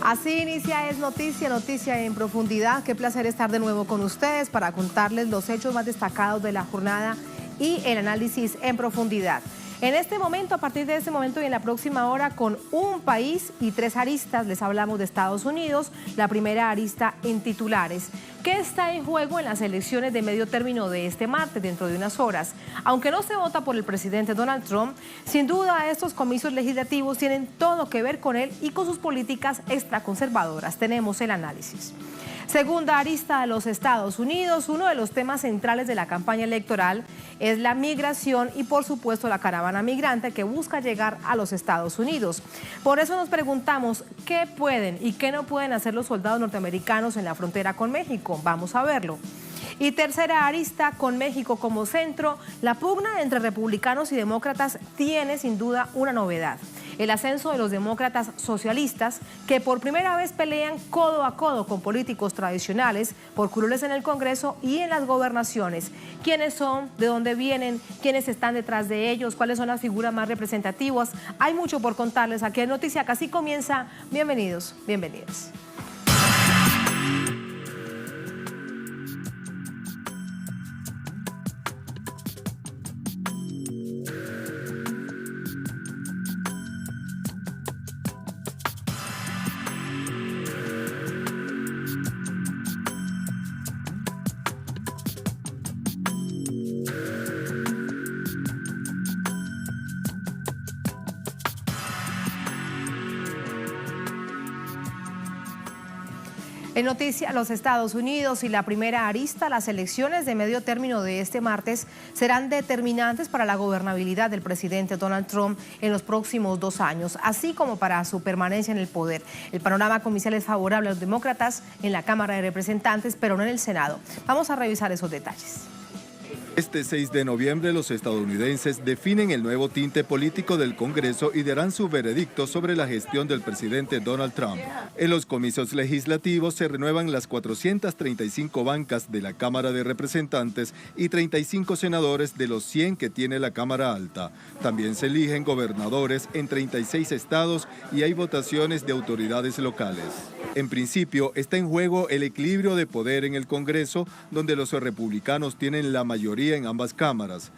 Así inicia Es Noticia, Noticia en Profundidad. Qué placer estar de nuevo con ustedes para contarles los hechos más destacados de la jornada y el análisis en profundidad. En este momento, a partir de este momento y en la próxima hora, con un país y tres aristas, les hablamos de Estados Unidos, la primera arista en titulares. ¿Qué está en juego en las elecciones de medio término de este martes, dentro de unas horas? Aunque no se vota por el presidente Donald Trump, sin duda estos comicios legislativos tienen todo que ver con él y con sus políticas extraconservadoras. Tenemos el análisis. Segunda arista de los Estados Unidos, uno de los temas centrales de la campaña electoral es la migración y por supuesto la caravana migrante que busca llegar a los Estados Unidos. Por eso nos preguntamos qué pueden y qué no pueden hacer los soldados norteamericanos en la frontera con México. Vamos a verlo. Y tercera arista, con México como centro, la pugna entre republicanos y demócratas tiene sin duda una novedad: el ascenso de los demócratas socialistas, que por primera vez pelean codo a codo con políticos tradicionales por curules en el Congreso y en las gobernaciones. ¿Quiénes son? ¿De dónde vienen? ¿Quiénes están detrás de ellos? ¿Cuáles son las figuras más representativas? Hay mucho por contarles aquí en Noticia, que así comienza. Bienvenidos, bienvenidas. En Noticia, los Estados Unidos y la primera arista, las elecciones de medio término de este martes serán determinantes para la gobernabilidad del presidente Donald Trump en los próximos 2 años, así como para su permanencia en el poder. El panorama comercial es favorable a los demócratas en la Cámara de Representantes, pero no en el Senado. Vamos a revisar esos detalles. Este 6 de noviembre los estadounidenses definen el nuevo tinte político del Congreso y darán su veredicto sobre la gestión del presidente Donald Trump. En los comicios legislativos se renuevan las 435 bancas de la Cámara de Representantes y 35 senadores de los 100 que tiene la Cámara Alta. También se eligen gobernadores en 36 estados y hay votaciones de autoridades locales. En principio está en juego el equilibrio de poder en el Congreso, donde los republicanos tienen la mayoría en ambas cámaras.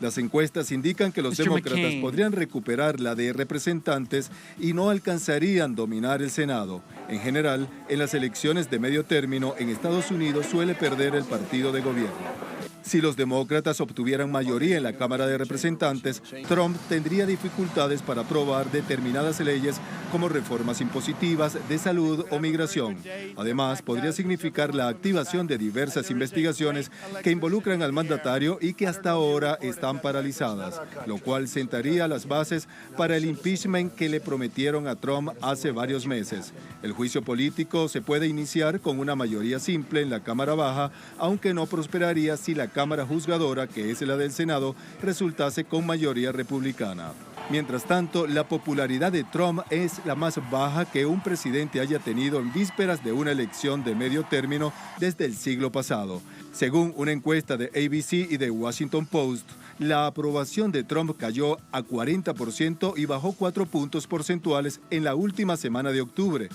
Las encuestas indican que los demócratas podrían recuperar la de representantes y no alcanzarían dominar el Senado. En general, en las elecciones de medio término en Estados Unidos suele perder el partido de gobierno. Si los demócratas obtuvieran mayoría en la Cámara de Representantes, Trump tendría dificultades para aprobar determinadas leyes como reformas impositivas, de salud o migración. Además, podría significar la activación de diversas investigaciones que involucran al mandatario y que hasta ahora están paralizadas, lo cual sentaría las bases para el impeachment que le prometieron a Trump hace varios meses. El juicio político se puede iniciar con una mayoría simple en la Cámara Baja, aunque no prosperaría si la Cámara Juzgadora, que es la del Senado, resultase con mayoría republicana. Mientras tanto, la popularidad de Trump es la más baja que un presidente haya tenido en vísperas de una elección de medio término desde el siglo pasado. Según una encuesta de ABC y de Washington Post, la aprobación de Trump cayó a 40% y bajó 4 puntos porcentuales en la última semana de octubre.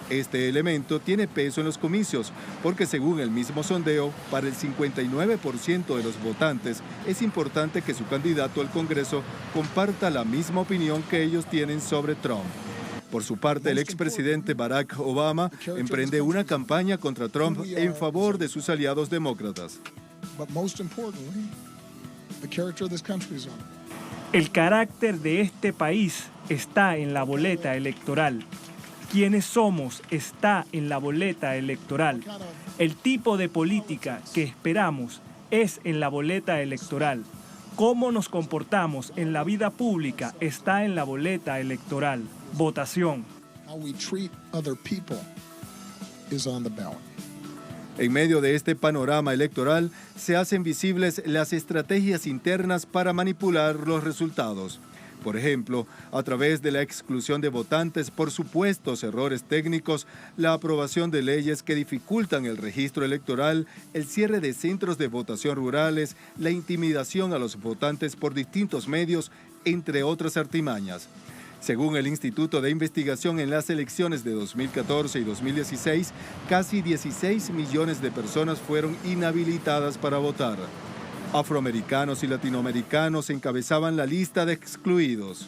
Este elemento tiene peso en los comicios porque, según el mismo sondeo, para el 59% de los votantes es importante que su candidato al Congreso comparta la misma opinión que ellos tienen sobre Trump. Por su parte, el expresidente Barack Obama emprende una campaña contra Trump en favor de sus aliados demócratas. El carácter de este país está en la boleta electoral. ¿Quiénes somos? Está en la boleta electoral. El tipo de política que esperamos es en la boleta electoral. Cómo nos comportamos en la vida pública está en la boleta electoral. Votación. En medio de este panorama electoral, se hacen visibles las estrategias internas para manipular los resultados. Por ejemplo, a través de la exclusión de votantes por supuestos errores técnicos, la aprobación de leyes que dificultan el registro electoral, el cierre de centros de votación rurales, la intimidación a los votantes por distintos medios, entre otras artimañas. Según el Instituto de Investigación, en las elecciones de 2014 y 2016, casi 16 millones de personas fueron inhabilitadas para votar. Afroamericanos y latinoamericanos encabezaban la lista de excluidos.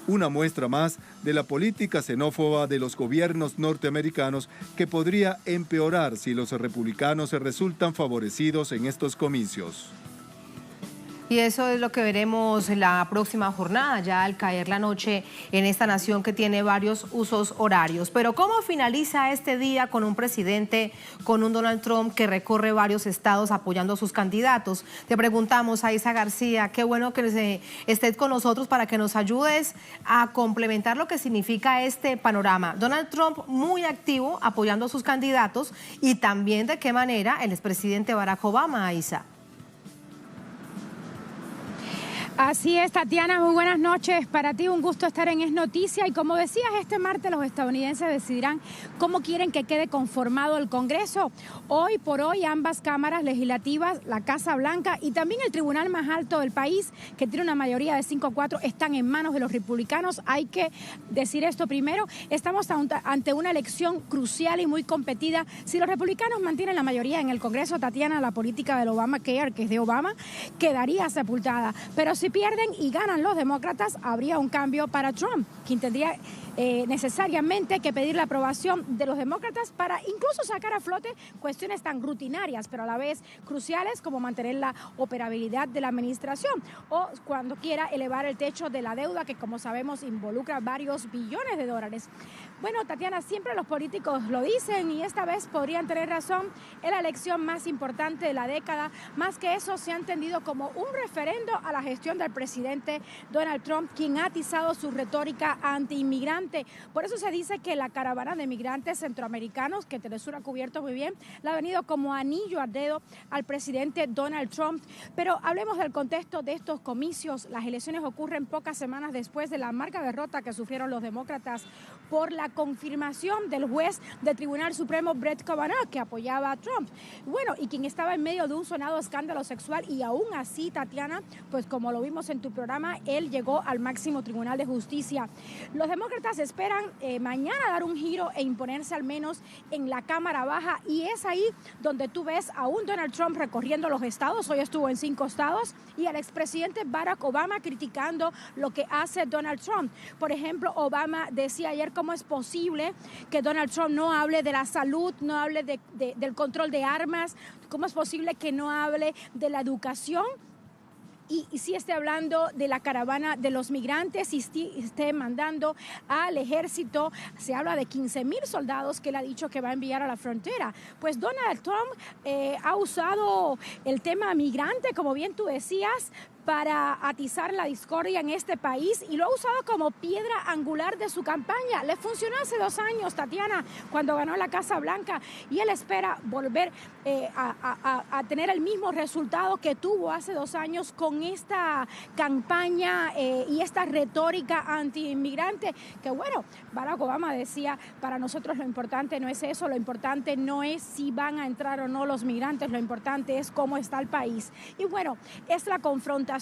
Una muestra más de la política xenófoba de los gobiernos norteamericanos que podría empeorar si los republicanos resultan favorecidos en estos comicios. Y eso es lo que veremos en la próxima jornada, ya al caer la noche en esta nación que tiene varios usos horarios. Pero ¿cómo finaliza este día con un presidente, con un Donald Trump que recorre varios estados apoyando a sus candidatos? Te preguntamos a Isa García, qué bueno que estés con nosotros para que nos ayudes a complementar lo que significa este panorama. Donald Trump muy activo apoyando a sus candidatos y también de qué manera el expresidente Barack Obama, Isa. Así es, Tatiana, muy buenas noches para ti, un gusto estar en Es Noticia y como decías, este martes los estadounidenses decidirán cómo quieren que quede conformado el Congreso. Hoy por hoy ambas cámaras legislativas, la Casa Blanca y también el tribunal más alto del país, que tiene una mayoría de 5-4, están en manos de los republicanos. Hay que decir esto primero, estamos ante una elección crucial y muy competida. Si los republicanos mantienen la mayoría en el Congreso, Tatiana, la política del Obamacare, que es de Obama, quedaría sepultada. Pero si pierden y ganan los demócratas, habría un cambio para Trump, quien tendría necesariamente que pedir la aprobación de los demócratas para incluso sacar a flote cuestiones tan rutinarias, pero a la vez cruciales como mantener la operabilidad de la administración o cuando quiera elevar el techo de la deuda que, como sabemos, involucra varios billones de dólares. Bueno, Tatiana, siempre los políticos lo dicen y esta vez podrían tener razón. Es la elección más importante de la década. Más que eso, se ha entendido como un referendo a la gestión del presidente Donald Trump, quien ha atizado su retórica anti-inmigrante. Por eso se dice que la caravana de migrantes centroamericanos, que Telesur ha cubierto muy bien, la ha venido como anillo al dedo al presidente Donald Trump. Pero hablemos del contexto de estos comicios. Las elecciones ocurren pocas semanas después de la amarga derrota que sufrieron los demócratas por la confirmación del juez del Tribunal Supremo Brett Kavanaugh, que apoyaba a Trump. Bueno, y quien estaba en medio de un sonado escándalo sexual y aún así, Tatiana, pues como lo vimos en tu programa, él llegó al máximo tribunal de justicia. Los demócratas esperan mañana dar un giro e imponerse al menos en la Cámara Baja y es ahí donde tú ves a un Donald Trump recorriendo los estados, hoy estuvo en 5 estados, y al expresidente Barack Obama criticando lo que hace Donald Trump. Por ejemplo, Obama decía ayer cómo es posible que Donald Trump no hable de la salud, no hable del control de armas, cómo es posible que no hable de la educación. Y sí esté hablando de la caravana de los migrantes y esté mandando al ejército. Se habla de 15,000 soldados que él ha dicho que va a enviar a la frontera. Pues Donald Trump ha usado el tema migrante, como bien tú decías, para atizar la discordia en este país y lo ha usado como piedra angular de su campaña. Le funcionó hace 2 años, Tatiana, cuando ganó la Casa Blanca y él espera volver a tener el mismo resultado que tuvo hace 2 años con esta campaña y esta retórica anti-inmigrante que, bueno, Barack Obama decía, para nosotros lo importante no es eso, lo importante no es si van a entrar o no los migrantes, lo importante es cómo está el país. Y bueno, es la confrontación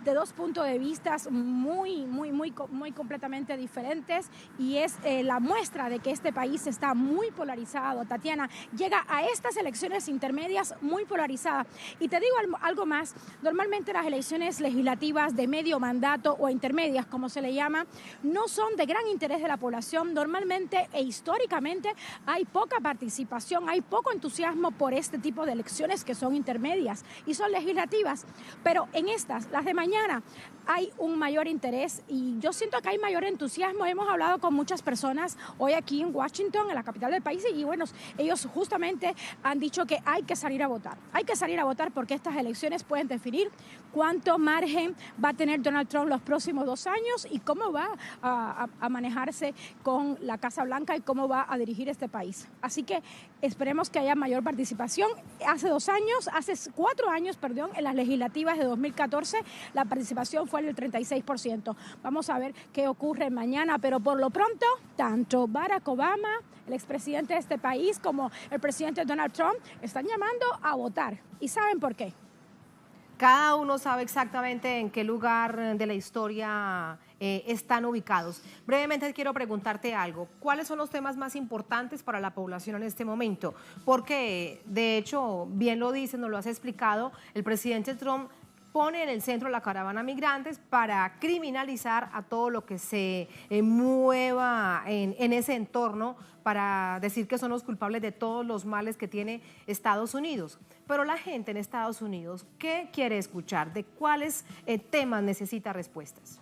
de 2 puntos de vista muy completamente diferentes y es la muestra de que este país está muy polarizado. Tatiana, llega a estas elecciones intermedias muy polarizada. Y te digo algo más, normalmente las elecciones legislativas de medio mandato o intermedias, como se le llama, no son de gran interés de la población. Normalmente e históricamente hay poca participación, hay poco entusiasmo por este tipo de elecciones que son intermedias y son legislativas. Pero en las de mañana, hay un mayor interés y yo siento que hay mayor entusiasmo. Hemos hablado con muchas personas hoy aquí en Washington, en la capital del país, y bueno, ellos justamente han dicho que hay que salir a votar. Hay que salir a votar porque estas elecciones pueden definir cuánto margen va a tener Donald Trump los próximos 2 años y cómo va a manejarse con la Casa Blanca y cómo va a dirigir este país. Así que esperemos que haya mayor participación. Hace 4 años, en las legislativas de 2014, la participación fue del 36%. Vamos a ver qué ocurre mañana, pero por lo pronto, tanto Barack Obama, el expresidente de este país, como el presidente Donald Trump están llamando a votar. ¿Y saben por qué? cada uno sabe exactamente en qué lugar de la historia están ubicados. Brevemente quiero preguntarte algo. ¿Cuáles son los temas más importantes para la población en este momento? Porque, de hecho, bien lo dices, nos lo has explicado, el presidente Trump pone en el centro la caravana migrantes para criminalizar a todo lo que se mueva en ese entorno, para decir que son los culpables de todos los males que tiene Estados Unidos. Pero la gente en Estados Unidos, ¿qué quiere escuchar? ¿De cuáles temas necesita respuestas?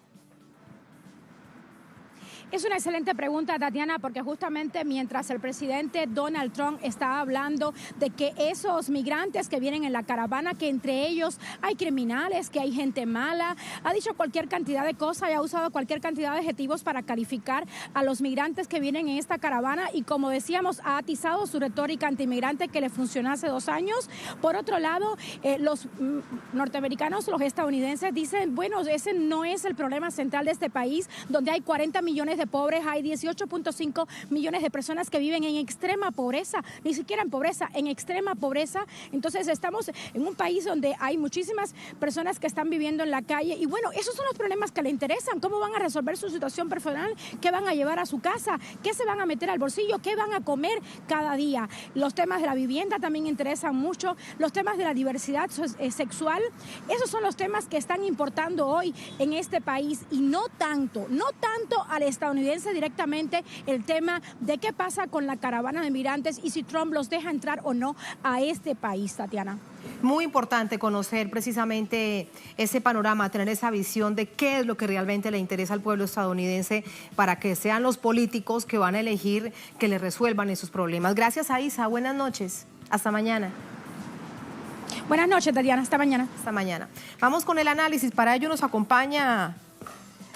Es una excelente pregunta, Tatiana, porque justamente mientras el presidente Donald Trump estaba hablando de que esos migrantes que vienen en la caravana, que entre ellos hay criminales, que hay gente mala, ha dicho cualquier cantidad de cosas y ha usado cualquier cantidad de adjetivos para calificar a los migrantes que vienen en esta caravana y, como decíamos, ha atizado su retórica antimigrante que le funcionó hace 2 años. Por otro lado, los norteamericanos, los estadounidenses dicen, bueno, ese no es el problema central de este país, donde hay 40 millones de pobres, hay 18.5 millones de personas que viven en extrema pobreza, ni siquiera en pobreza, en extrema pobreza. Entonces estamos en un país donde hay muchísimas personas que están viviendo en la calle y bueno, esos son los problemas que le interesan. ¿Cómo van a resolver su situación personal? ¿Qué van a llevar a su casa? ¿Qué se van a meter al bolsillo? ¿Qué van a comer cada día? Los temas de la vivienda también interesan mucho, los temas de la diversidad sexual, esos son los temas que están importando hoy en este país y no tanto al estadounidense directamente el tema de qué pasa con la caravana de migrantes y si Trump los deja entrar o no a este país, Tatiana. Muy importante conocer precisamente ese panorama, tener esa visión de qué es lo que realmente le interesa al pueblo estadounidense para que sean los políticos que van a elegir que le resuelvan esos problemas. Gracias, Aisa. Buenas noches. Hasta mañana. Buenas noches, Tatiana. Hasta mañana. Hasta mañana. Vamos con el análisis. Para ello nos acompaña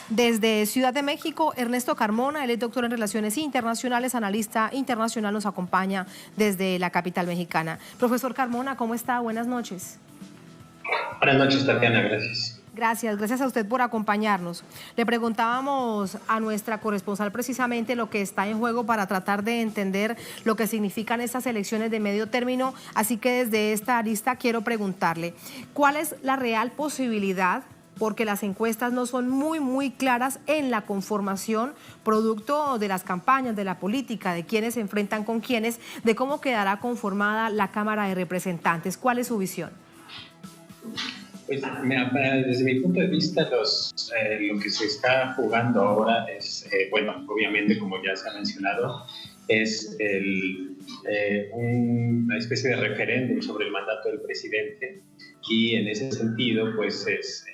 desde Ciudad de México Ernesto Carmona. Él es doctor en Relaciones Internacionales, analista internacional, nos acompaña desde la capital mexicana. Profesor Carmona, ¿cómo está? Buenas noches. Buenas noches, Tatiana, gracias. Gracias a usted por acompañarnos. Le preguntábamos a nuestra corresponsal precisamente lo que está en juego para tratar de entender lo que significan estas elecciones de medio término, así que desde esta arista quiero preguntarle, ¿cuál es la real posibilidad? Porque las encuestas no son muy claras en la conformación, producto de las campañas, de la política, de quiénes se enfrentan con quiénes, de cómo quedará conformada la Cámara de Representantes. ¿Cuál es su visión? Pues mira, desde mi punto de vista, lo que se está jugando ahora es, bueno, obviamente, como ya se ha mencionado, es una especie de referéndum sobre el mandato del presidente, y en ese sentido pues es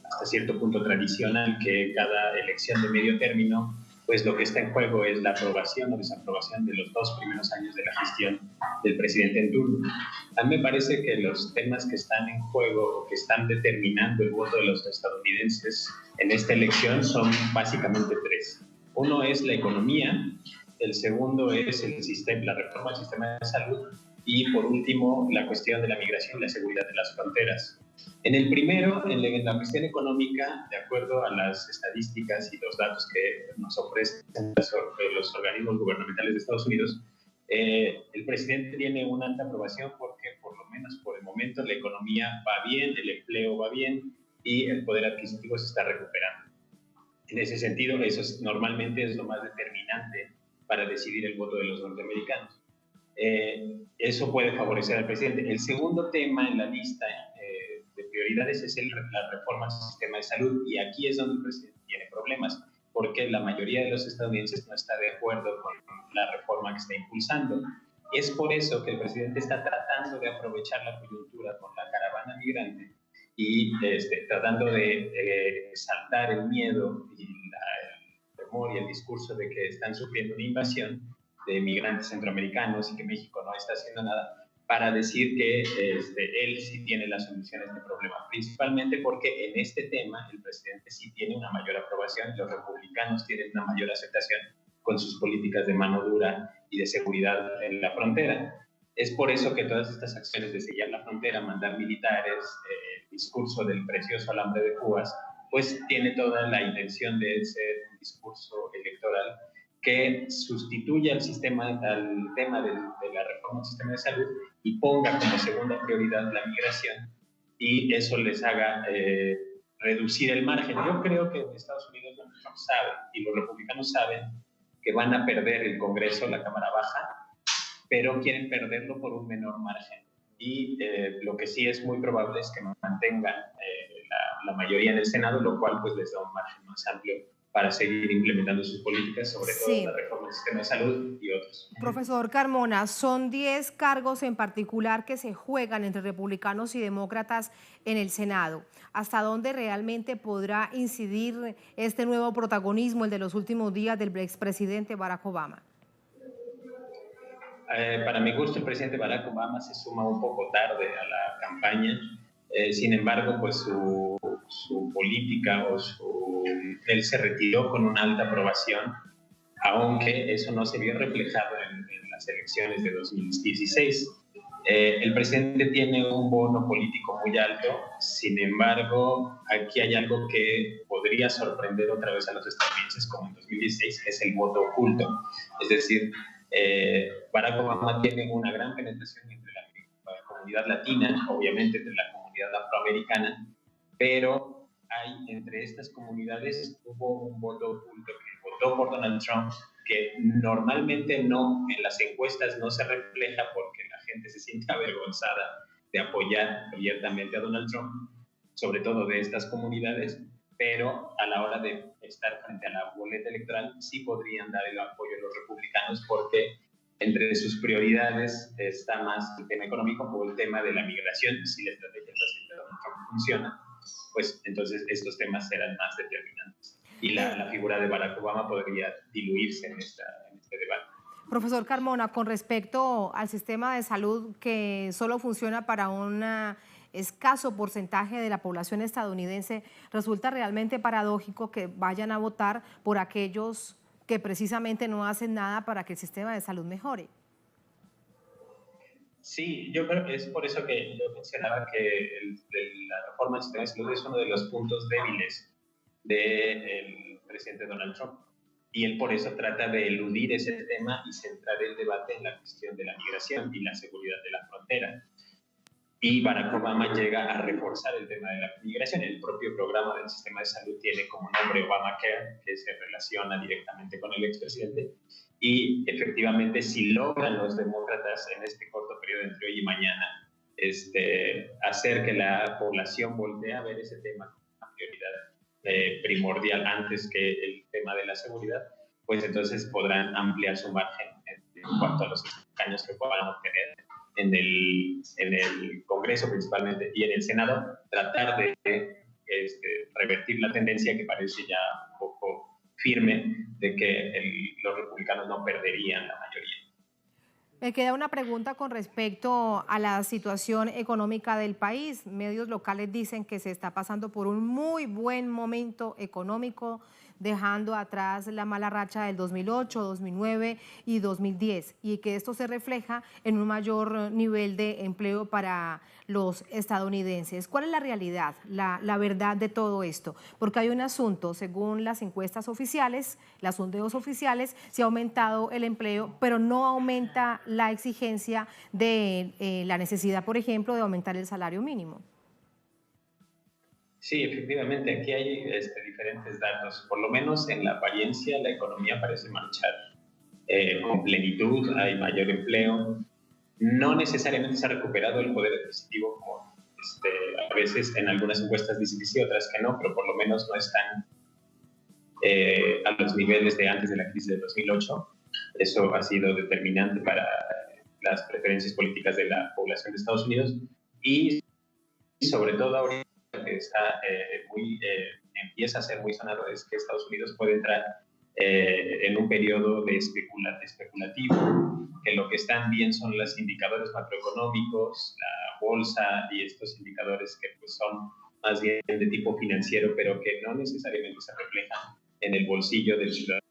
hasta cierto punto tradicional que cada elección de medio término pues lo que está en juego es la aprobación o desaprobación de los 2 primeros años de la gestión del presidente en turno. A mí me parece que los temas que están en juego o que están determinando el voto de los estadounidenses en esta elección son básicamente 3. Uno es la economía, el segundo es la reforma del sistema de salud, y por último la cuestión de la migración y la seguridad de las fronteras. En el primero, en la cuestión económica, de acuerdo a las estadísticas y los datos que nos ofrecen los organismos gubernamentales de Estados Unidos, el presidente tiene una alta aprobación porque, por lo menos por el momento, la economía va bien, el empleo va bien y el poder adquisitivo se está recuperando. En ese sentido, normalmente es lo más determinante para decidir el voto de los norteamericanos. Eso puede favorecer al presidente. El segundo tema en la lista de prioridades es la reforma al sistema de salud, y aquí es donde el presidente tiene problemas, porque la mayoría de los estadounidenses no está de acuerdo con la reforma que está impulsando. Es por eso que el presidente está tratando de aprovechar la coyuntura con la caravana migrante y tratando de saltar el miedo y el temor y el discurso de que están sufriendo una invasión de migrantes centroamericanos y que México no está haciendo nada, para decir que él sí tiene la solución a este problema, principalmente porque en este tema el presidente sí tiene una mayor aprobación, los republicanos tienen una mayor aceptación con sus políticas de mano dura y de seguridad en la frontera. Es por eso que todas estas acciones de sellar la frontera, mandar militares, el discurso del precioso alambre de púas, pues tiene toda la intención de ser un discurso electoral que sustituya al tema de la reforma del sistema de salud y ponga como segunda prioridad la migración y eso les haga reducir el margen. Yo creo que en Estados Unidos Donald Trump sabe, y los republicanos saben, que van a perder el Congreso, la Cámara Baja, pero quieren perderlo por un menor margen. Y lo que sí es muy probable es que mantengan la mayoría en el Senado, lo cual pues les da un margen más amplio para seguir implementando sus políticas, sobre todo la reforma del sistema de salud y otros. Profesor Carmona, son 10 cargos en particular que se juegan entre republicanos y demócratas en el Senado. ¿Hasta dónde realmente podrá incidir este nuevo protagonismo, el de los últimos días del expresidente Barack Obama? Para mi gusto, el presidente Barack Obama se suma un poco tarde a la campaña. Sin embargo, pues su política él se retiró con una alta aprobación, aunque eso no se vio reflejado en las elecciones de 2016. El presidente tiene un bono político muy alto, sin embargo, aquí hay algo que podría sorprender otra vez a los estadounidenses como en 2016, que es el voto oculto. Es decir, Barack Obama tiene una gran penetración entre la comunidad latina, obviamente entre la comunidad afroamericana, pero hay entre estas comunidades hubo un voto oculto que votó por Donald Trump, que normalmente no, en las encuestas no se refleja porque la gente se siente avergonzada de apoyar abiertamente a Donald Trump, sobre todo de estas comunidades, pero a la hora de estar frente a la boleta electoral sí podrían dar el apoyo a los republicanos porque entre sus prioridades está más el tema económico o el tema de la migración. Si la estrategia del presidente Donald Trump funciona, pues entonces estos temas serán más determinantes. Y la figura de Barack Obama podría diluirse en este debate. Profesor Carmona, con respecto al sistema de salud que solo funciona para un escaso porcentaje de la población estadounidense, resulta realmente paradójico que vayan a votar por aquellos que precisamente no hacen nada para que el sistema de salud mejore. Sí, yo creo que es por eso que yo mencionaba que la reforma del sistema de salud es uno de los puntos débiles del presidente Donald Trump. Y él por eso trata de eludir ese tema y centrar el debate en la cuestión de la migración y la seguridad de la frontera. Y Barack Obama llega a reforzar el tema de la migración. El propio programa del sistema de salud tiene como nombre Obamacare, que se relaciona directamente con el expresidente. Y efectivamente, si logran los demócratas en este corto periodo entre hoy y mañana hacer que la población voltee a ver ese tema como una prioridad primordial antes que el tema de la seguridad, pues entonces podrán ampliar su margen en cuanto a los escaños que puedan obtener en el Congreso principalmente y en el Senado, tratar de revertir la tendencia que parece ya un poco firme de que los republicanos no perderían la mayoría. Me queda una pregunta con respecto a la situación económica del país. Medios locales dicen que se está pasando por un muy buen momento económico, dejando atrás la mala racha del 2008, 2009 y 2010, y que esto se refleja en un mayor nivel de empleo para los estadounidenses. ¿Cuál es la realidad, la verdad de todo esto? Porque hay un asunto, según las encuestas oficiales, los sondeos oficiales, se ha aumentado el empleo, pero no aumenta la exigencia de la necesidad, por ejemplo, de aumentar el salario mínimo. Sí, efectivamente, aquí hay diferentes datos. Por lo menos en la apariencia, la economía parece marchar con plenitud, hay mayor empleo. No necesariamente se ha recuperado el poder adquisitivo, como a veces en algunas encuestas dicen que sí, otras que no, pero por lo menos no están a los niveles de antes de la crisis de 2008. Eso ha sido determinante para las preferencias políticas de la población de Estados Unidos y sobre todo ahorita que empieza a ser muy sonado es que Estados Unidos puede entrar en un periodo de especulativo, que lo que están bien son los indicadores macroeconómicos, la bolsa y estos indicadores que pues, son más bien de tipo financiero, pero que no necesariamente se reflejan en el bolsillo del ciudadano.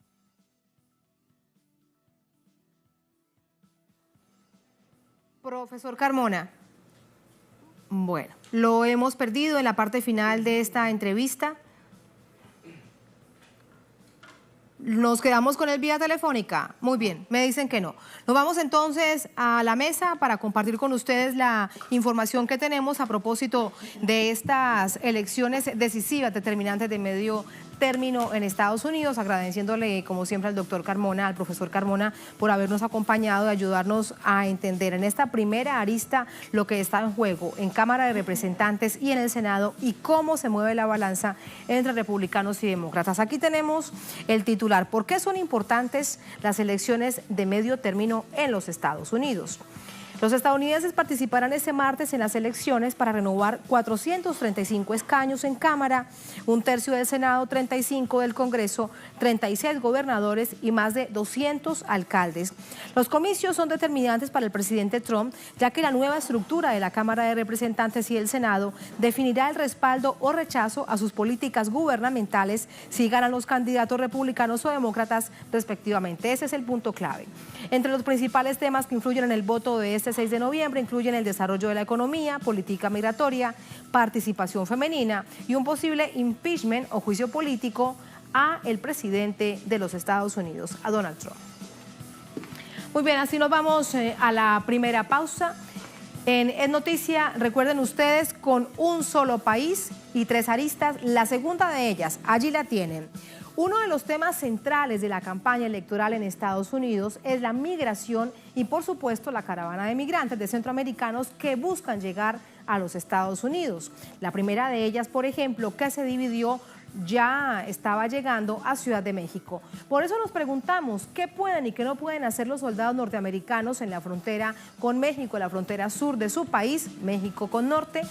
Profesor Carmona. Bueno, lo hemos perdido en la parte final de esta entrevista. ¿Nos quedamos con él vía telefónica? Muy bien, me dicen que no. Nos vamos entonces a la mesa para compartir con ustedes la información que tenemos a propósito de estas elecciones decisivas, determinantes de medio término en Estados Unidos, agradeciéndole como siempre al doctor Carmona, al profesor Carmona, por habernos acompañado y ayudarnos a entender en esta primera arista lo que está en juego en Cámara de Representantes y en el Senado y cómo se mueve la balanza entre republicanos y demócratas. Aquí tenemos el titular: ¿por qué son importantes las elecciones de medio término en los Estados Unidos? Los estadounidenses participarán este martes en las elecciones para renovar 435 escaños en Cámara, un tercio del Senado, 35 del Congreso, 36 gobernadores y más de 200 alcaldes. Los comicios son determinantes para el presidente Trump, ya que la nueva estructura de la Cámara de Representantes y el Senado definirá el respaldo o rechazo a sus políticas gubernamentales si ganan los candidatos republicanos o demócratas respectivamente. Ese es el punto clave. Entre los principales temas que influyen en el voto de este 6 de noviembre incluyen el desarrollo de la economía, política migratoria, participación femenina y un posible impeachment o juicio político a el presidente de los Estados Unidos, a Donald Trump. Muy bien, así nos vamos a la primera pausa. En Noticia, recuerden ustedes, con un solo país y 3 aristas, la segunda de ellas, allí la tienen. Uno de los temas centrales de la campaña electoral en Estados Unidos es la migración y, por supuesto, la caravana de migrantes de centroamericanos que buscan llegar a los Estados Unidos. La primera de ellas, por ejemplo, que se dividió, ya estaba llegando a Ciudad de México. Por eso nos preguntamos qué pueden y qué no pueden hacer los soldados norteamericanos en la frontera con México, la frontera sur de su país, México con norte,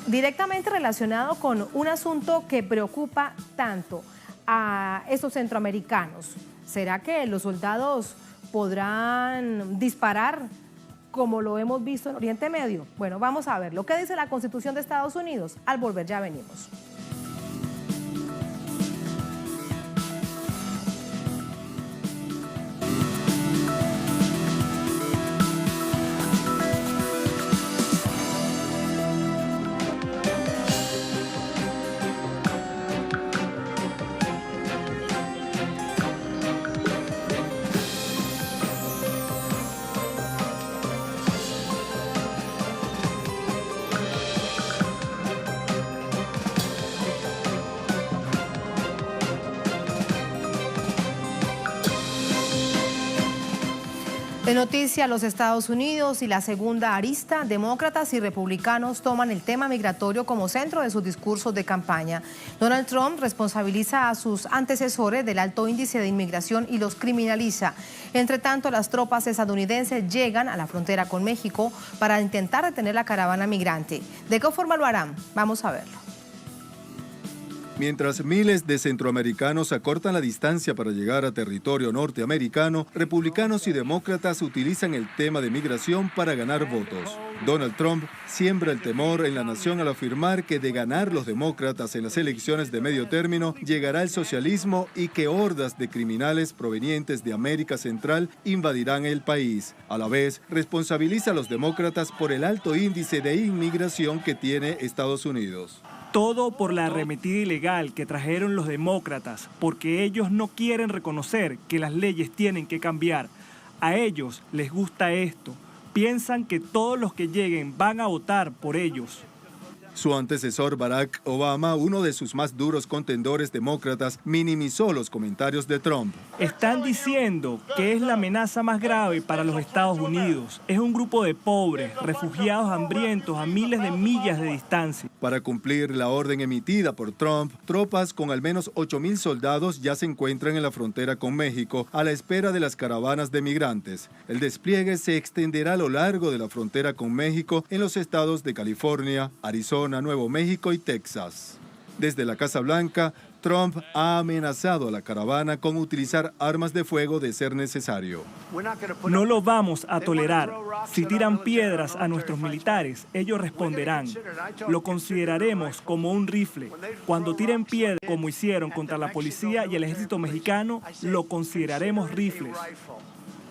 directamente relacionado con un asunto que preocupa tanto a estos centroamericanos. ¿Será que los soldados podrán disparar como lo hemos visto en Oriente Medio? Bueno, vamos a ver lo que dice la Constitución de Estados Unidos. Al volver ya venimos. De Noticia, los Estados Unidos y la segunda arista, demócratas y republicanos toman el tema migratorio como centro de sus discursos de campaña. Donald Trump responsabiliza a sus antecesores del alto índice de inmigración y los criminaliza. Entre tanto, las tropas estadounidenses llegan a la frontera con México para intentar detener la caravana migrante. ¿De qué forma lo harán? Vamos a verlo. Mientras miles de centroamericanos acortan la distancia para llegar a territorio norteamericano, republicanos y demócratas utilizan el tema de migración para ganar votos. Donald Trump siembra el temor en la nación al afirmar que de ganar los demócratas en las elecciones de medio término, llegará el socialismo y que hordas de criminales provenientes de América Central invadirán el país. A la vez, responsabiliza a los demócratas por el alto índice de inmigración que tiene Estados Unidos. Todo por la arremetida ilegal que trajeron los demócratas, porque ellos no quieren reconocer que las leyes tienen que cambiar. A ellos les gusta esto. Piensan que todos los que lleguen van a votar por ellos. Su antecesor Barack Obama, uno de sus más duros contendores demócratas, minimizó los comentarios de Trump. Están diciendo que es la amenaza más grave para los Estados Unidos. Es un grupo de pobres, refugiados hambrientos a miles de millas de distancia. Para cumplir la orden emitida por Trump, tropas con al menos 8,000 soldados ya se encuentran en la frontera con México a la espera de las caravanas de migrantes. El despliegue se extenderá a lo largo de la frontera con México en los estados de California, Arizona, Nuevo México y Texas. Desde la Casa Blanca, Trump ha amenazado a la caravana con utilizar armas de fuego de ser necesario. No lo vamos a tolerar. Si tiran piedras a nuestros militares, ellos responderán. Lo consideraremos como un rifle. Cuando tiren piedras, como hicieron contra la policía y el ejército mexicano, lo consideraremos rifles.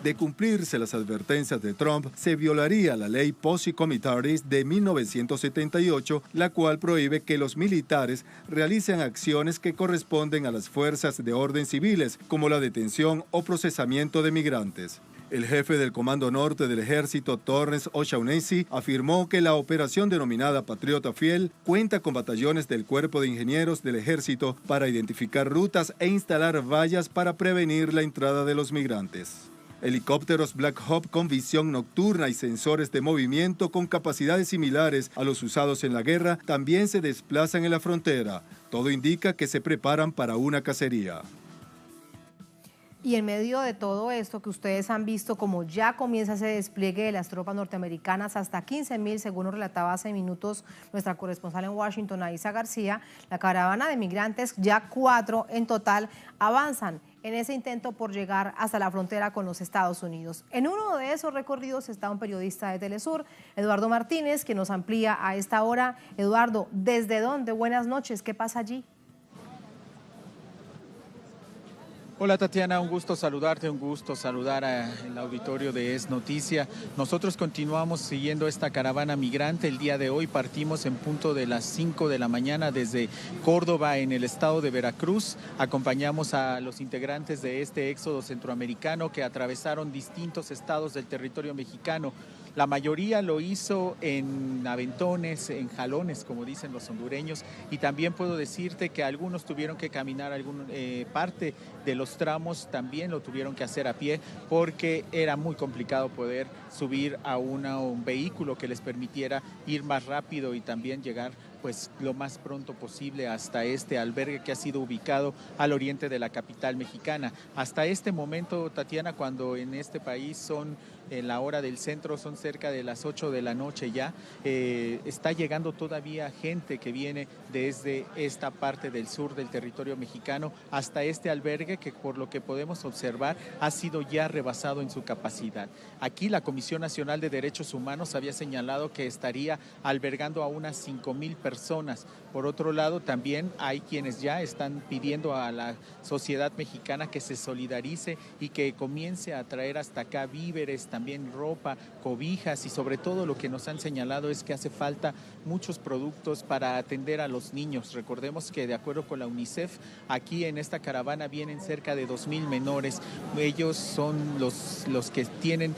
De cumplirse las advertencias de Trump, se violaría la ley Posse Comitatus de 1978, la cual prohíbe que los militares realicen acciones que corresponden a las fuerzas de orden civiles, como la detención o procesamiento de migrantes. El jefe del Comando Norte del Ejército, Torrence O'Shaughnessy, afirmó que la operación denominada Patriota Fiel cuenta con batallones del Cuerpo de Ingenieros del Ejército para identificar rutas e instalar vallas para prevenir la entrada de los migrantes. Helicópteros Black Hawk con visión nocturna y sensores de movimiento con capacidades similares a los usados en la guerra también se desplazan en la frontera. Todo indica que se preparan para una cacería. Y en medio de todo esto que ustedes han visto, como ya comienza ese despliegue de las tropas norteamericanas, hasta 15.000, según nos relataba hace minutos nuestra corresponsal en Washington, Aisa García, la caravana de migrantes, ya 4 en total, avanzan en ese intento por llegar hasta la frontera con los Estados Unidos. En uno de esos recorridos está un periodista de Telesur, Eduardo Martínez, que nos amplía a esta hora. Eduardo, ¿desde dónde? Buenas noches, ¿qué pasa allí? Hola Tatiana, un gusto saludarte, un gusto saludar al auditorio de Es Noticia. Nosotros continuamos siguiendo esta caravana migrante. El día de hoy partimos en punto de las 5 de la mañana desde Córdoba, en el estado de Veracruz. Acompañamos a los integrantes de este éxodo centroamericano que atravesaron distintos estados del territorio mexicano. La mayoría lo hizo en aventones, en jalones, como dicen los hondureños, y también puedo decirte que algunos tuvieron que caminar parte de los tramos, también lo tuvieron que hacer a pie, porque era muy complicado poder subir a un vehículo que les permitiera ir más rápido y también llegar pues lo más pronto posible hasta este albergue que ha sido ubicado al oriente de la capital mexicana. Hasta este momento, Tatiana, cuando en este país son en la hora del centro, son cerca de las 8 de la noche ya, está llegando todavía gente que viene desde esta parte del sur del territorio mexicano hasta este albergue que, por lo que podemos observar, ha sido ya rebasado en su capacidad. Aquí la Comisión Nacional de Derechos Humanos había señalado que estaría albergando a unas 5,000 personas. Por otro lado, también hay quienes ya están pidiendo a la sociedad mexicana que se solidarice y que comience a traer hasta acá víveres, también ropa, cobijas, y sobre todo lo que nos han señalado es que hace falta muchos productos para atender a los niños. Recordemos que de acuerdo con la UNICEF, aquí en esta caravana vienen cerca de 2,000 menores. Ellos son los que tienen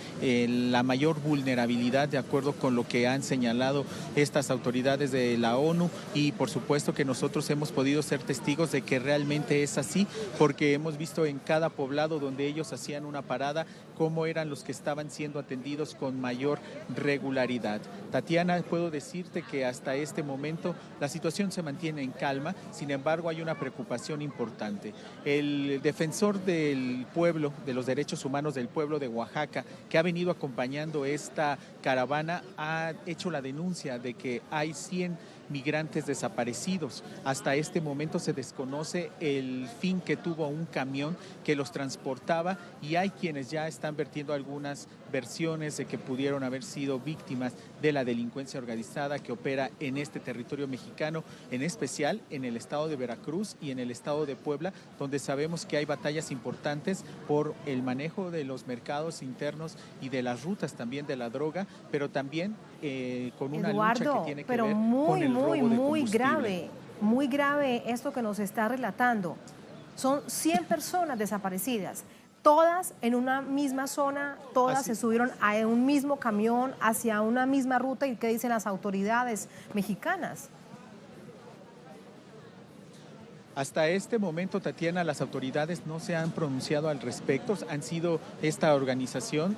la mayor vulnerabilidad de acuerdo con lo que han señalado estas autoridades de la ONU, y por supuesto que nosotros hemos podido ser testigos de que realmente es así, porque hemos visto en cada poblado donde ellos hacían una parada cómo eran los que estaban siendo atendidos con mayor regularidad. Tatiana, puedo decirte que hasta este momento la situación se mantiene en calma, sin embargo hay una preocupación importante. El defensor del pueblo, de los derechos humanos del pueblo de Oaxaca, que ha venido acompañando esta caravana, ha hecho la denuncia de que hay 100 migrantes desaparecidos. Hasta este momento se desconoce el fin que tuvo un camión que los transportaba, y hay quienes ya están vertiendo algunas versiones de que pudieron haber sido víctimas de la delincuencia organizada que opera en este territorio mexicano, en especial en el estado de Veracruz y en el estado de Puebla, donde sabemos que hay batallas importantes por el manejo de los mercados internos y de las rutas también de la droga, pero también con una lucha que tiene que ver con el robo de combustible. Muy grave esto que nos está relatando. Son 100 personas desaparecidas, todas en una misma zona, todas se subieron a un mismo camión hacia una misma ruta. ¿Y qué dicen las autoridades mexicanas? Hasta este momento, Tatiana, las autoridades no se han pronunciado al respecto. Han sido esta organización,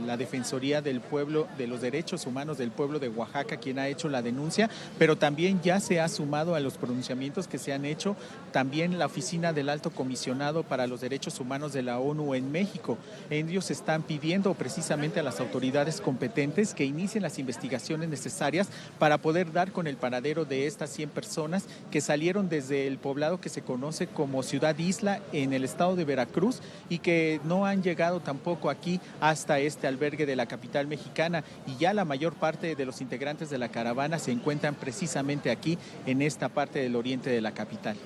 la Defensoría del Pueblo, de los Derechos Humanos del Pueblo de Oaxaca, quien ha hecho la denuncia, pero también ya se ha sumado a los pronunciamientos que se han hecho también la Oficina del Alto Comisionado para los Derechos Humanos de la ONU en México. Ellos están pidiendo precisamente a las autoridades competentes que inicien las investigaciones necesarias para poder dar con el paradero de estas 100 personas que salieron desde el poblado que se conoce como Ciudad Isla en el estado de Veracruz y que no han llegado tampoco aquí hasta este albergue de la capital mexicana, y ya la mayor parte de los integrantes de la caravana se encuentran precisamente aquí en esta parte del oriente de la capital.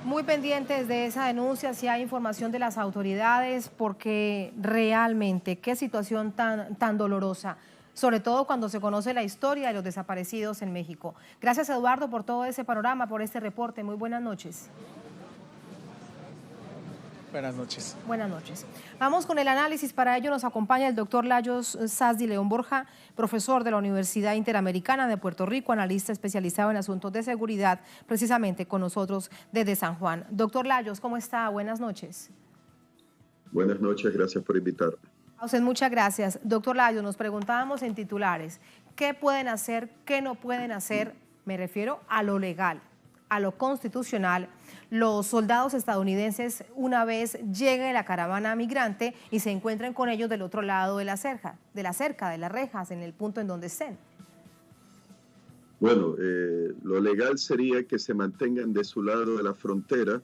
Muy pendientes de esa denuncia, si hay información de las autoridades, porque realmente qué situación tan dolorosa, sobre todo cuando se conoce la historia de los desaparecidos en México. Gracias, Eduardo, por todo ese panorama, por este reporte. Muy buenas noches. Buenas noches. Buenas noches. Vamos con el análisis. Para ello nos acompaña el doctor Lajos Sasdi León Borja, profesor de la Universidad Interamericana de Puerto Rico, analista especializado en asuntos de seguridad, precisamente con nosotros desde San Juan. Doctor Lajos, ¿cómo está? Buenas noches. Buenas noches, gracias por invitarme. A usted muchas gracias. Doctor Lajos, nos preguntábamos en titulares, ¿qué pueden hacer, qué no pueden hacer? Me refiero a lo legal, a lo constitucional, los soldados estadounidenses una vez llegue la caravana migrante y se encuentren con ellos del otro lado de la cerca, de las rejas, en el punto en donde estén. Bueno, lo legal sería que se mantengan de su lado de la frontera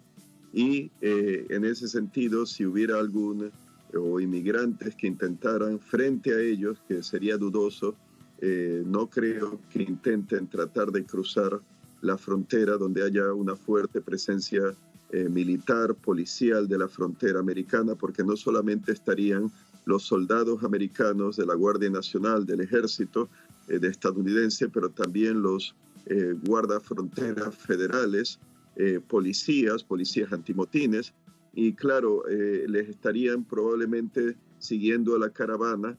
y en ese sentido, si hubiera algún o inmigrantes que intentaran frente a ellos, que sería dudoso, no creo que intenten tratar de cruzar la frontera donde haya una fuerte presencia militar, policial de la frontera americana, porque no solamente estarían los soldados americanos de la Guardia Nacional, del Ejército estadounidense, pero también los guardafronteras federales, policías antimotines, y claro, les estarían probablemente siguiendo a la caravana.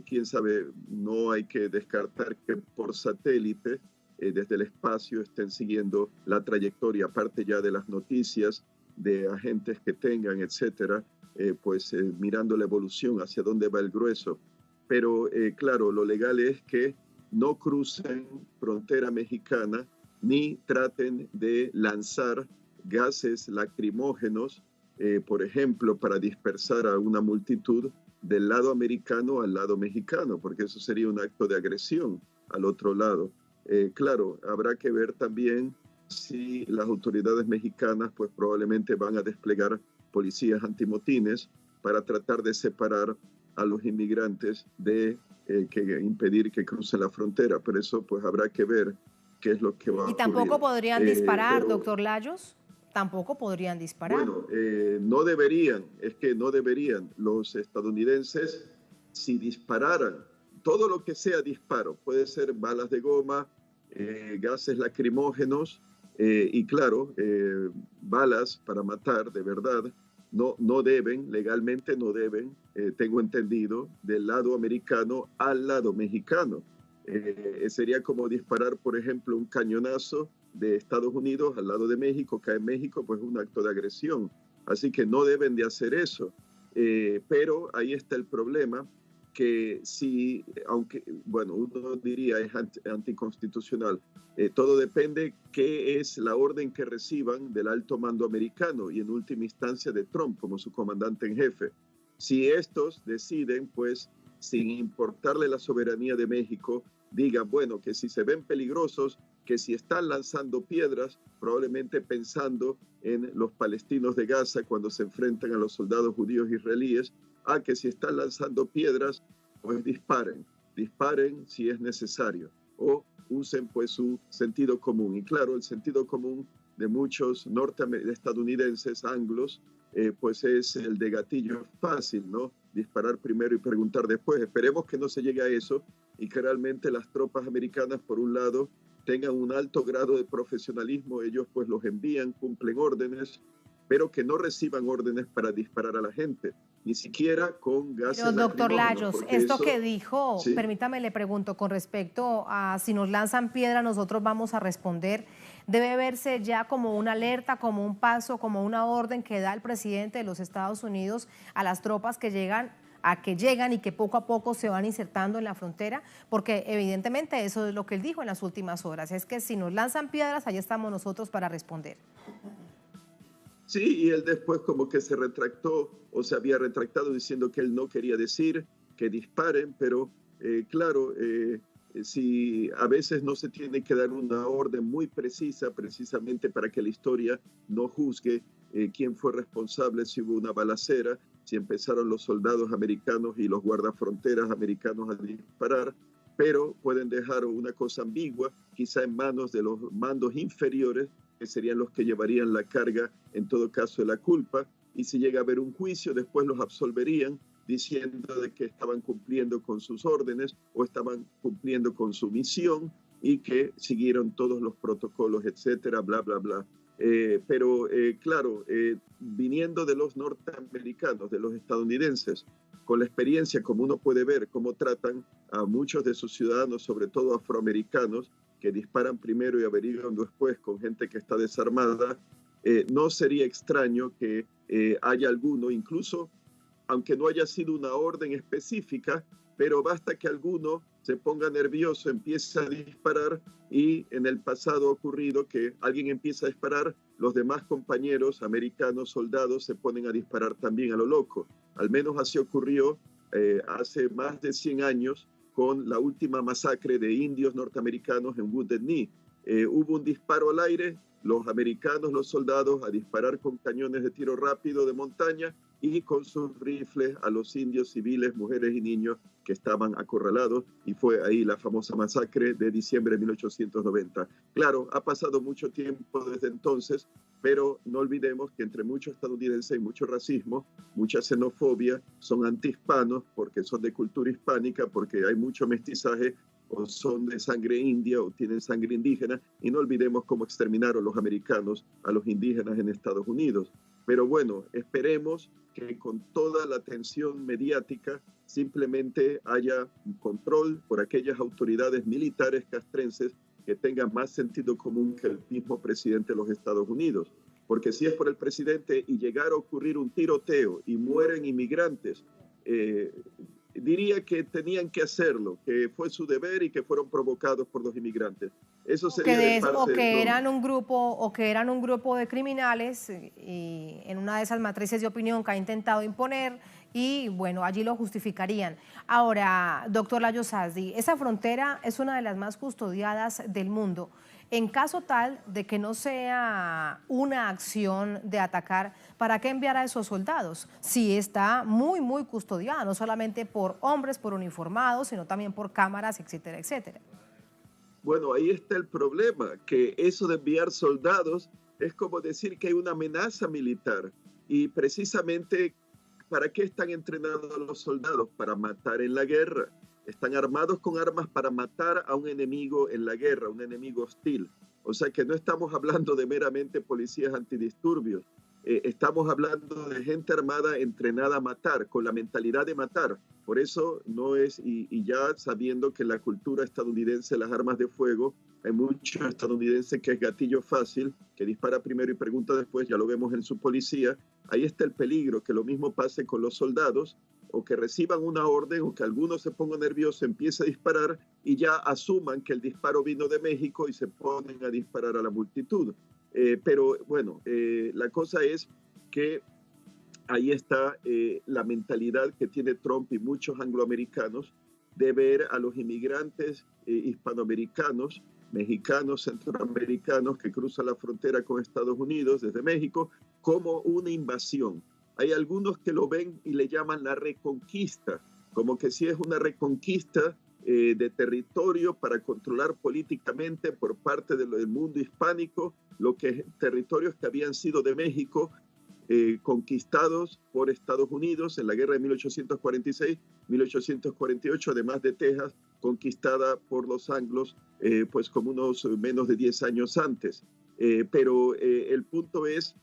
Quién sabe, no hay que descartar que por satélite desde el espacio estén siguiendo la trayectoria, aparte ya de las noticias de agentes que tengan, etcétera, mirando la evolución, hacia dónde va el grueso. Pero claro, lo legal es que no crucen frontera mexicana ni traten de lanzar gases lacrimógenos, por ejemplo, para dispersar a una multitud del lado americano al lado mexicano, porque eso sería un acto de agresión al otro lado. Claro, habrá que ver también si las autoridades mexicanas pues probablemente van a desplegar policías antimotines para tratar de separar a los inmigrantes de impedir que crucen la frontera, pero eso pues habrá que ver qué es lo que va a ocurrir. ¿Y tampoco podrían disparar, doctor Lajos? Tampoco podrían disparar. Bueno, no deberían, es que no deberían. Los estadounidenses, si dispararan, todo lo que sea disparo, puede ser balas de goma, gases lacrimógenos y claro, balas para matar de verdad, no deben, legalmente no deben, tengo entendido, del lado americano al lado mexicano. Sería como disparar, por ejemplo, un cañonazo de Estados Unidos al lado de México, cae en México, pues es un acto de agresión. Así que no deben de hacer eso. Pero ahí está el problema, que si, aunque, bueno, uno diría es anticonstitucional, todo depende qué es la orden que reciban del alto mando americano y en última instancia de Trump como su comandante en jefe. Si estos deciden, pues, sin importarle la soberanía de México, digan, bueno, que si se ven peligrosos, que si están lanzando piedras, probablemente pensando en los palestinos de Gaza cuando se enfrentan a los soldados judíos israelíes, que si están lanzando piedras, pues disparen si es necesario, o usen pues su sentido común. Y claro, el sentido común de muchos estadounidenses anglos, pues es el de gatillo fácil, ¿no? Disparar primero y preguntar después. Esperemos que no se llegue a eso y que realmente las tropas americanas, por un lado, tengan un alto grado de profesionalismo. Ellos pues los envían, cumplen órdenes, pero que no reciban órdenes para disparar a la gente, ni siquiera con gases lacrimógenos. Doctor Lajos, esto eso, que dijo, ¿sí? Permítame, le pregunto, con respecto a si nos lanzan piedra, nosotros vamos a responder, ¿debe verse ya como una alerta, como un paso, como una orden que da el presidente de los Estados Unidos a las tropas que llegan y que poco a poco se van insertando en la frontera? Porque evidentemente eso es lo que él dijo en las últimas horas, es que si nos lanzan piedras, ahí estamos nosotros para responder. Sí, y él después como que se retractó o se había retractado diciendo que él no quería decir que disparen, pero claro, si a veces no se tiene que dar una orden muy precisa, precisamente para que la historia no juzgue quién fue responsable, si hubo una balacera, si empezaron los soldados americanos y los guardafronteras americanos a disparar, pero pueden dejar una cosa ambigua, quizá en manos de los mandos inferiores, que serían los que llevarían la carga, en todo caso, de la culpa. Y si llega a haber un juicio, después los absolverían diciendo de que estaban cumpliendo con sus órdenes o estaban cumpliendo con su misión y que siguieron todos los protocolos, etcétera, bla, bla, bla. Pero claro, viniendo de los norteamericanos, de los estadounidenses, con la experiencia, como uno puede ver, cómo tratan a muchos de sus ciudadanos, sobre todo afroamericanos, que disparan primero y averiguan después con gente que está desarmada, no sería extraño que haya alguno, incluso aunque no haya sido una orden específica, pero basta que alguno se ponga nervioso, empiece a disparar, y en el pasado ha ocurrido que alguien empieza a disparar, los demás compañeros americanos, soldados, se ponen a disparar también a lo loco. Al menos así ocurrió hace más de 100 años con la última masacre de indios norteamericanos en Wounded Knee. Hubo un disparo al aire, los americanos, los soldados, a disparar con cañones de tiro rápido de montaña y con sus rifles a los indios civiles, mujeres y niños que estaban acorralados, y fue ahí la famosa masacre de diciembre de 1890. Claro, ha pasado mucho tiempo desde entonces, pero no olvidemos que entre muchos estadounidenses hay mucho racismo, mucha xenofobia, son antihispanos porque son de cultura hispánica, porque hay mucho mestizaje, o son de sangre india o tienen sangre indígena, y no olvidemos cómo exterminaron los americanos a los indígenas en Estados Unidos. Pero bueno, esperemos que con toda la atención mediática simplemente haya un control por aquellas autoridades militares castrenses que tengan más sentido común que el mismo presidente de los Estados Unidos. Porque si es por el presidente y llegara a ocurrir un tiroteo y mueren inmigrantes, diría que tenían que hacerlo, que fue su deber y que fueron provocados por los inmigrantes. Eso sería o que eran un grupo de criminales, y en una de esas matrices de opinión que ha intentado imponer, y bueno, allí lo justificarían. Ahora, doctor Layo Sasdi, esa frontera es una de las más custodiadas del mundo. En caso tal de que no sea una acción de atacar, ¿para qué enviar a esos soldados? Si está muy, muy custodiada, no solamente por hombres, por uniformados, sino también por cámaras, etcétera, etcétera. Bueno, ahí está el problema, que eso de enviar soldados es como decir que hay una amenaza militar. Y precisamente, ¿para qué están entrenados los soldados? Para matar en la guerra. Están armados con armas para matar a un enemigo en la guerra, un enemigo hostil. O sea que no estamos hablando de meramente policías antidisturbios. Estamos hablando de gente armada entrenada a matar, con la mentalidad de matar. Por eso no es, y ya sabiendo que la cultura estadounidense, las armas de fuego, hay muchos estadounidenses que es gatillo fácil, que dispara primero y pregunta después, ya lo vemos en su policía. Ahí está el peligro, que lo mismo pase con los soldados, o que reciban una orden, o que algunos se pongan nerviosos, empiece a disparar y ya asuman que el disparo vino de México y se ponen a disparar a la multitud. Pero bueno, la cosa es que ahí está la mentalidad que tiene Trump y muchos angloamericanos de ver a los inmigrantes hispanoamericanos, mexicanos, centroamericanos que cruzan la frontera con Estados Unidos desde México como una invasión. Hay algunos que lo ven y le llaman la reconquista, como que si es una reconquista de territorio para controlar políticamente por parte del mundo hispánico lo que territorios que habían sido de México conquistados por Estados Unidos en la guerra de 1846, 1848, además de Texas, conquistada por los anglos pues como unos menos de 10 años antes. Pero el punto es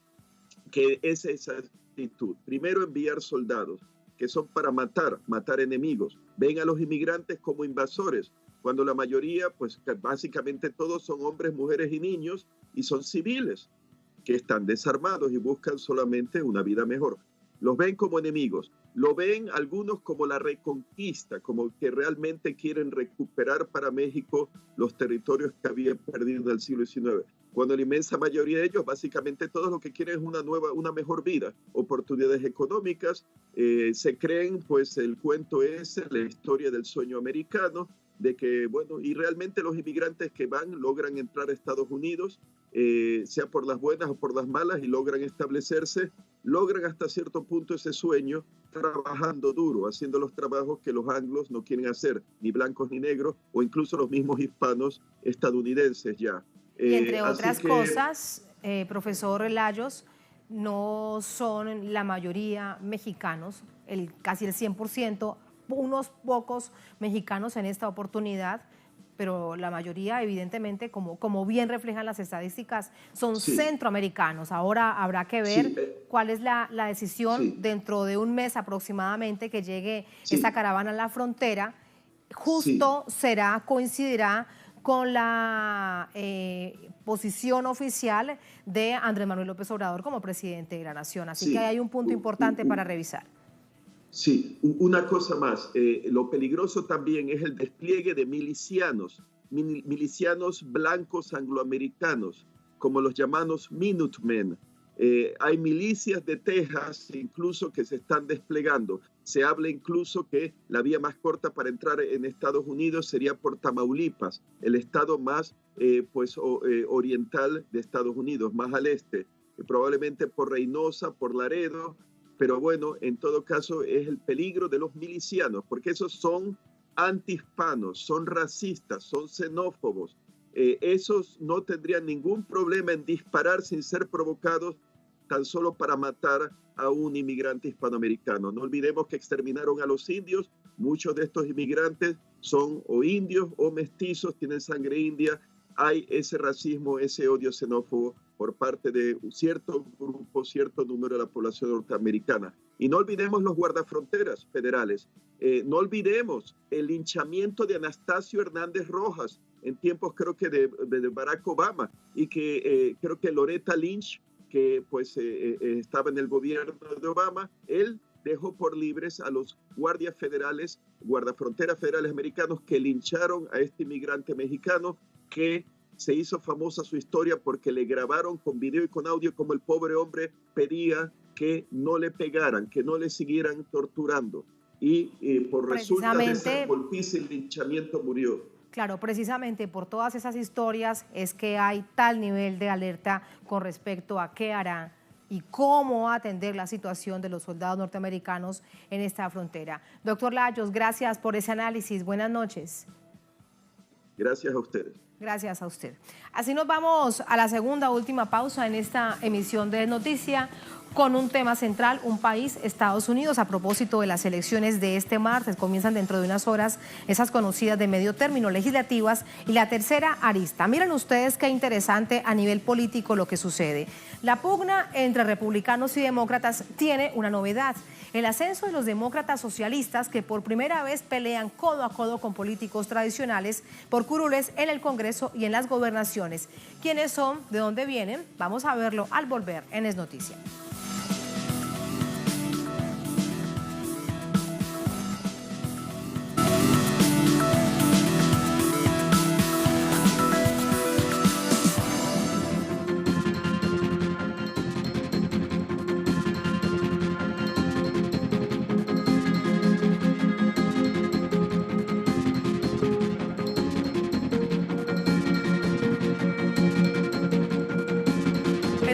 que es esa actitud. Primero enviar soldados que son para matar enemigos. Ven a los inmigrantes como invasores, cuando la mayoría, pues básicamente todos son hombres, mujeres y niños, y son civiles que están desarmados y buscan solamente una vida mejor. Los ven como enemigos. Lo ven algunos como la reconquista, como que realmente quieren recuperar para México los territorios que habían perdido en el siglo XIX. Cuando la inmensa mayoría de ellos, básicamente todos lo que quieren es una mejor vida, oportunidades económicas, se creen, pues el cuento es la historia del sueño americano, de que, bueno, y realmente los inmigrantes que van logran entrar a Estados Unidos, sea por las buenas o por las malas, y logran establecerse, logran hasta cierto punto ese sueño trabajando duro, haciendo los trabajos que los anglos no quieren hacer, ni blancos ni negros, o incluso los mismos hispanos estadounidenses ya. Y entre otras cosas, profesor Lajos, no son la mayoría mexicanos, casi el 100%, unos pocos mexicanos en esta oportunidad, pero la mayoría, evidentemente, como bien reflejan las estadísticas, son centroamericanos. Ahora habrá que ver cuál es la decisión dentro de un mes aproximadamente que llegue esta caravana a la frontera. Justo coincidirá con la posición oficial de Andrés Manuel López Obrador como presidente de la nación. Así que hay un punto importante para revisar. Sí, una cosa más. Lo peligroso también es el despliegue de milicianos blancos angloamericanos, como los llamados Minutemen. Hay milicias de Texas incluso que se están desplegando. Se habla incluso que la vía más corta para entrar en Estados Unidos sería por Tamaulipas, el estado más oriental de Estados Unidos, más al este. Probablemente por Reynosa, por Laredo. Pero bueno, en todo caso es el peligro de los milicianos, porque esos son antihispanos, son racistas, son xenófobos. Esos no tendrían ningún problema en disparar sin ser provocados tan solo para matar a un inmigrante hispanoamericano. No olvidemos que exterminaron a los indios. Muchos de estos inmigrantes son o indios o mestizos, tienen sangre india. Hay ese racismo, ese odio xenófobo por parte de un cierto grupo, cierto número de la población norteamericana. Y no olvidemos los guardafronteras federales. No olvidemos el linchamiento de Anastasio Hernández Rojas en tiempos creo que de Barack Obama, y que creo que Loretta Lynch, que estaba en el gobierno de Obama, él dejó por libres a los guardias federales, guardafronteras federales americanos que lincharon a este inmigrante mexicano que se hizo famosa su historia porque le grabaron con video y con audio como el pobre hombre pedía que no le pegaran, que no le siguieran torturando. Y por resulta de esa golpiza y linchamiento murió. Claro, precisamente por todas esas historias es que hay tal nivel de alerta con respecto a qué hará y cómo atender la situación de los soldados norteamericanos en esta frontera. Doctor Lajos, gracias por ese análisis. Buenas noches. Gracias a ustedes. Gracias a usted. Así nos vamos a la segunda última pausa en esta emisión de Noticia con un tema central, un país, Estados Unidos, a propósito de las elecciones de este martes. Comienzan dentro de unas horas esas conocidas de medio término legislativas y la tercera arista. Miren ustedes qué interesante a nivel político lo que sucede. La pugna entre republicanos y demócratas tiene una novedad. El ascenso de los demócratas socialistas que por primera vez pelean codo a codo con políticos tradicionales por curules en el Congreso y en las gobernaciones. ¿Quiénes son? ¿De dónde vienen? Vamos a verlo al volver en Es Noticia.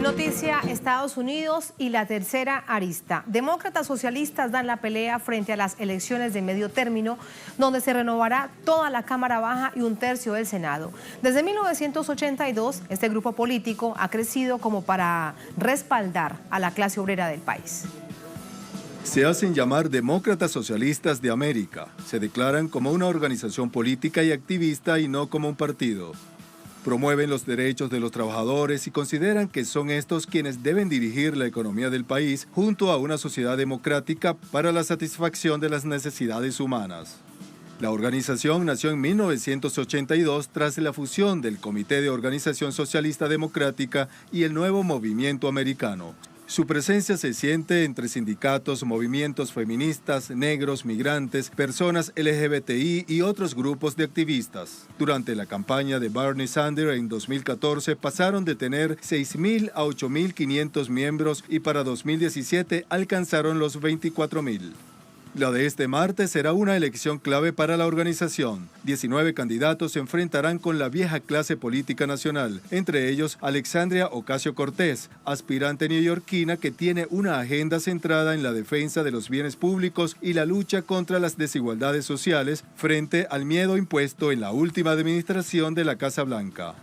Noticia, Estados Unidos y la tercera arista. Demócratas socialistas dan la pelea frente a las elecciones de medio término, donde se renovará toda la Cámara Baja y un tercio del Senado. Desde 1982, este grupo político ha crecido como para respaldar a la clase obrera del país. Se hacen llamar Demócratas Socialistas de América. Se declaran como una organización política y activista y no como un partido. Promueven los derechos de los trabajadores y consideran que son estos quienes deben dirigir la economía del país junto a una sociedad democrática para la satisfacción de las necesidades humanas. La organización nació en 1982 tras la fusión del Comité de Organización Socialista Democrática y el Nuevo Movimiento Americano. Su presencia se siente entre sindicatos, movimientos feministas, negros, migrantes, personas LGBTI y otros grupos de activistas. Durante la campaña de Bernie Sanders en 2014 pasaron de tener 6.000 a 8.500 miembros y para 2017 alcanzaron los 24.000. La de este martes será una elección clave para la organización. 19 candidatos se enfrentarán con la vieja clase política nacional, entre ellos Alexandria Ocasio-Cortez, aspirante neoyorquina que tiene una agenda centrada en la defensa de los bienes públicos y la lucha contra las desigualdades sociales frente al miedo impuesto en la última administración de la Casa Blanca.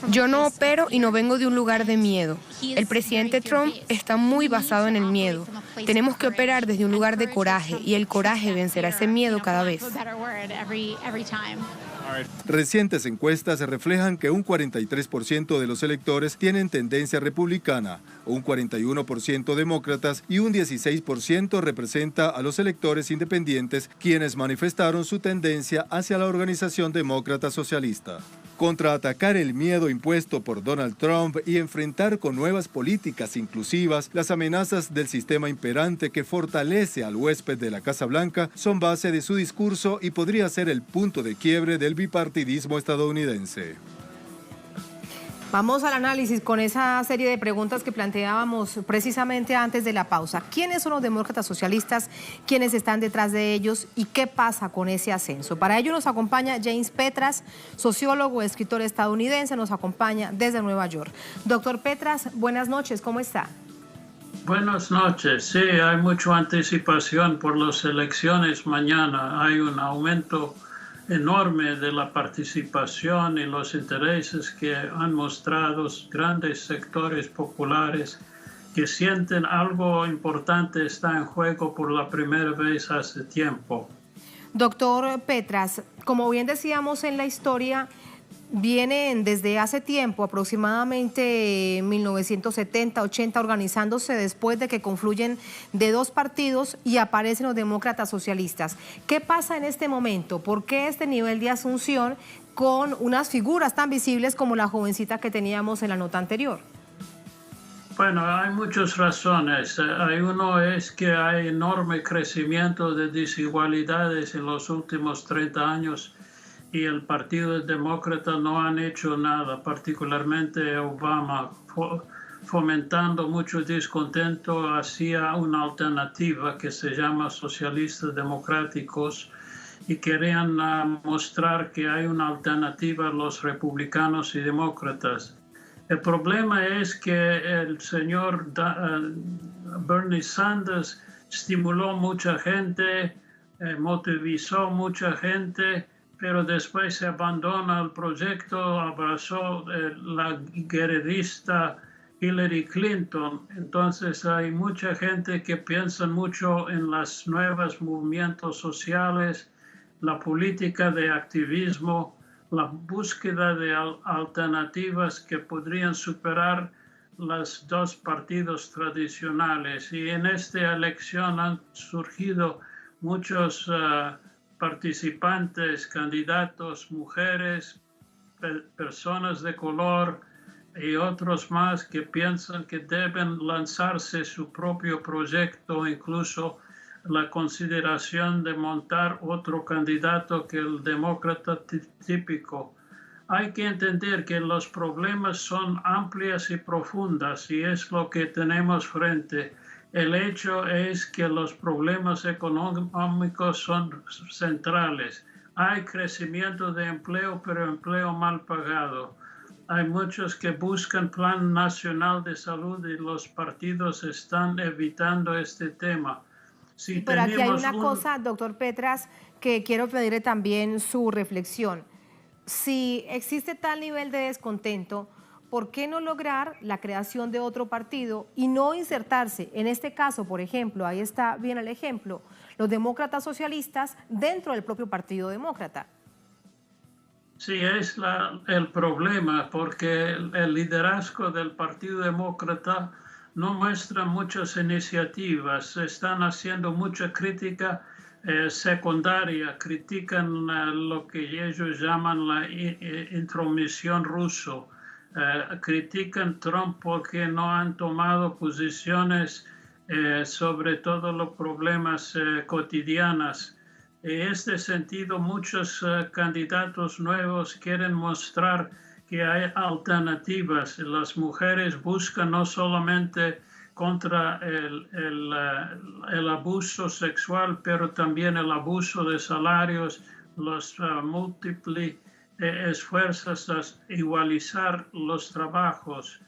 Yo no opero y no vengo de un lugar de miedo. El presidente Trump está muy basado en el miedo. Tenemos que operar desde un lugar de coraje y el coraje vencerá ese miedo cada vez. Recientes encuestas reflejan que un 43% de los electores tienen tendencia republicana, un 41% demócratas y un 16% representa a los electores independientes, quienes manifestaron su tendencia hacia la organización demócrata socialista. Contraatacar el miedo impuesto por Donald Trump y enfrentar con nuevas políticas inclusivas las amenazas del sistema imperante que fortalece al huésped de la Casa Blanca son base de su discurso y podría ser el punto de quiebre del bipartidismo estadounidense. Vamos al análisis con esa serie de preguntas que planteábamos precisamente antes de la pausa. ¿Quiénes son los demócratas socialistas? ¿Quiénes están detrás de ellos? ¿Y qué pasa con ese ascenso? Para ello nos acompaña James Petras, sociólogo, escritor estadounidense, nos acompaña desde Nueva York. Doctor Petras, buenas noches, ¿cómo está? Buenas noches. Sí, hay mucha anticipación por las elecciones mañana. Hay un aumento enorme de la participación y los intereses que han mostrado grandes sectores populares que sienten algo importante está en juego por la primera vez hace tiempo. Doctor Petras, como bien decíamos en la historia, vienen desde hace tiempo, aproximadamente 1970-80, organizándose después de que confluyen de dos partidos y aparecen los demócratas socialistas. ¿Qué pasa en este momento? ¿Por qué este nivel de asunción con unas figuras tan visibles como la jovencita que teníamos en la nota anterior? Bueno, hay muchas razones. Uno es que hay enorme crecimiento de desigualdades en los últimos 30 años. Y el Partido Demócrata no han hecho nada, particularmente Obama, fomentando mucho descontento hacia una alternativa que se llama socialistas democráticos y querían mostrar que hay una alternativa a los republicanos y demócratas. El problema es que el señor Bernie Sanders estimuló mucha gente, motivó mucha gente, pero después se abandona el proyecto, abrazó la guerrerista Hillary Clinton. Entonces hay mucha gente que piensa mucho en los nuevos movimientos sociales, la política de activismo, la búsqueda de alternativas que podrían superar los dos partidos tradicionales. Y en esta elección han surgido muchos participantes, candidatos, mujeres, personas de color y otros más que piensan que deben lanzarse su propio proyecto, incluso la consideración de montar otro candidato que el demócrata típico. Hay que entender que los problemas son amplios y profundos y es lo que tenemos frente. El hecho es que los problemas económicos son centrales. Hay crecimiento de empleo, pero empleo mal pagado. Hay muchos que buscan plan nacional de salud y los partidos están evitando este tema. Pero aquí hay una cosa, doctor Petras, que quiero pedirle también su reflexión. Si existe tal nivel de descontento, ¿por qué no lograr la creación de otro partido y no insertarse? En este caso, por ejemplo, ahí está bien el ejemplo, los demócratas socialistas dentro del propio Partido Demócrata. Sí, es el problema, porque el liderazgo del Partido Demócrata no muestra muchas iniciativas, están haciendo mucha crítica secundaria, critican lo que ellos llaman la intromisión rusa. Critican Trump porque no han tomado posiciones sobre todos los problemas cotidianos. En este sentido, muchos candidatos nuevos quieren mostrar que hay alternativas. Las mujeres buscan no solamente contra el abuso sexual, pero también el abuso de salarios, los múltiples esfuerzos a igualizar los trabajos.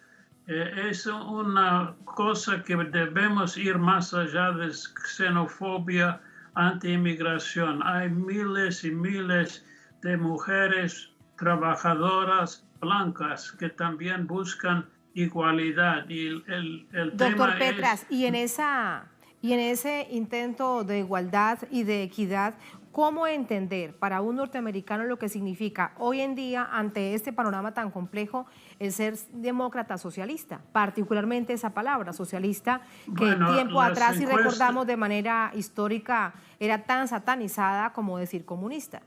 Es una cosa que debemos ir más allá de xenofobia, anti-inmigración. Hay miles y miles de mujeres trabajadoras blancas que también buscan igualdad. Y el Doctor tema Petras, es... y en ese intento de igualdad y de equidad, ¿cómo entender para un norteamericano lo que significa hoy en día, ante este panorama tan complejo, el ser demócrata socialista? Particularmente esa palabra, socialista, que tiempo atrás, si recordamos de manera histórica, era tan satanizada como decir comunista.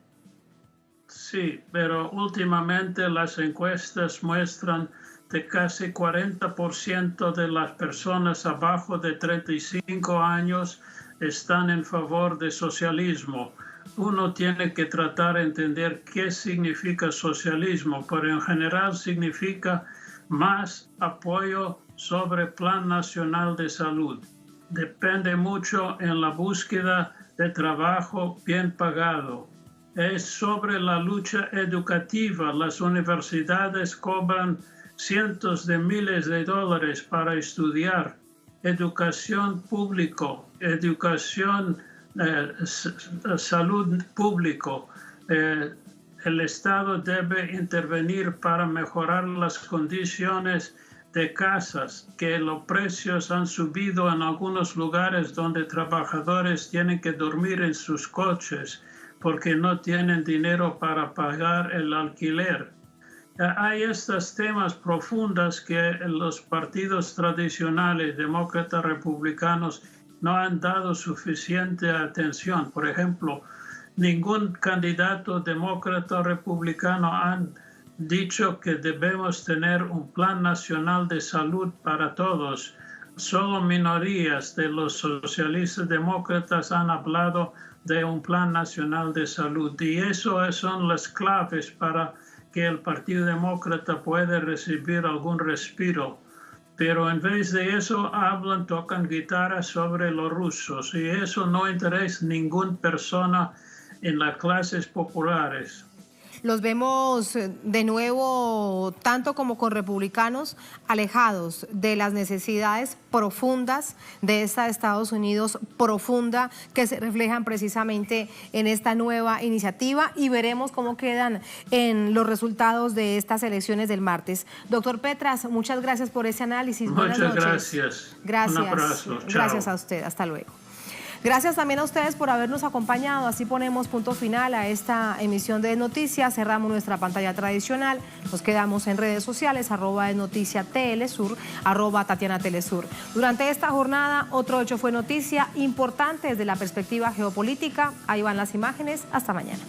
Sí, pero últimamente las encuestas muestran que casi 40% de las personas abajo de 35 años están en favor de socialismo. Uno tiene que tratar de entender qué significa socialismo, pero en general significa más apoyo sobre el Plan Nacional de Salud. Depende mucho en la búsqueda de trabajo bien pagado. Es sobre la lucha educativa. Las universidades cobran cientos de miles de dólares para estudiar. Educación pública, educación, salud público. El Estado debe intervenir para mejorar las condiciones de casas, que los precios han subido en algunos lugares donde trabajadores tienen que dormir en sus coches porque no tienen dinero para pagar el alquiler. Hay estos temas profundos que los partidos tradicionales, demócratas, republicanos, no han dado suficiente atención. Por ejemplo, ningún candidato demócrata o republicano han dicho que debemos tener un plan nacional de salud para todos. Solo minorías de los socialistas demócratas han hablado de un plan nacional de salud, y eso son las claves para que el Partido Demócrata pueda recibir algún respiro. Pero en vez de eso tocan guitarra sobre los rusos, y eso no interesa a ninguna persona en las clases populares. Los vemos de nuevo, tanto como con republicanos, alejados de las necesidades profundas de esta Estados Unidos profunda, que se reflejan precisamente en esta nueva iniciativa, y veremos cómo quedan en los resultados de estas elecciones del martes. Doctor Petras, muchas gracias por ese análisis. Muchas gracias. Gracias. Un abrazo. Chao. Gracias a usted. Hasta luego. Gracias también a ustedes por habernos acompañado. Así ponemos punto final a esta emisión de Noticias. Cerramos nuestra pantalla tradicional. Nos quedamos en redes sociales, @NoticiaTelesur, @TatianaTelesur. Durante esta jornada, otro hecho fue noticia importante desde la perspectiva geopolítica. Ahí van las imágenes. Hasta mañana.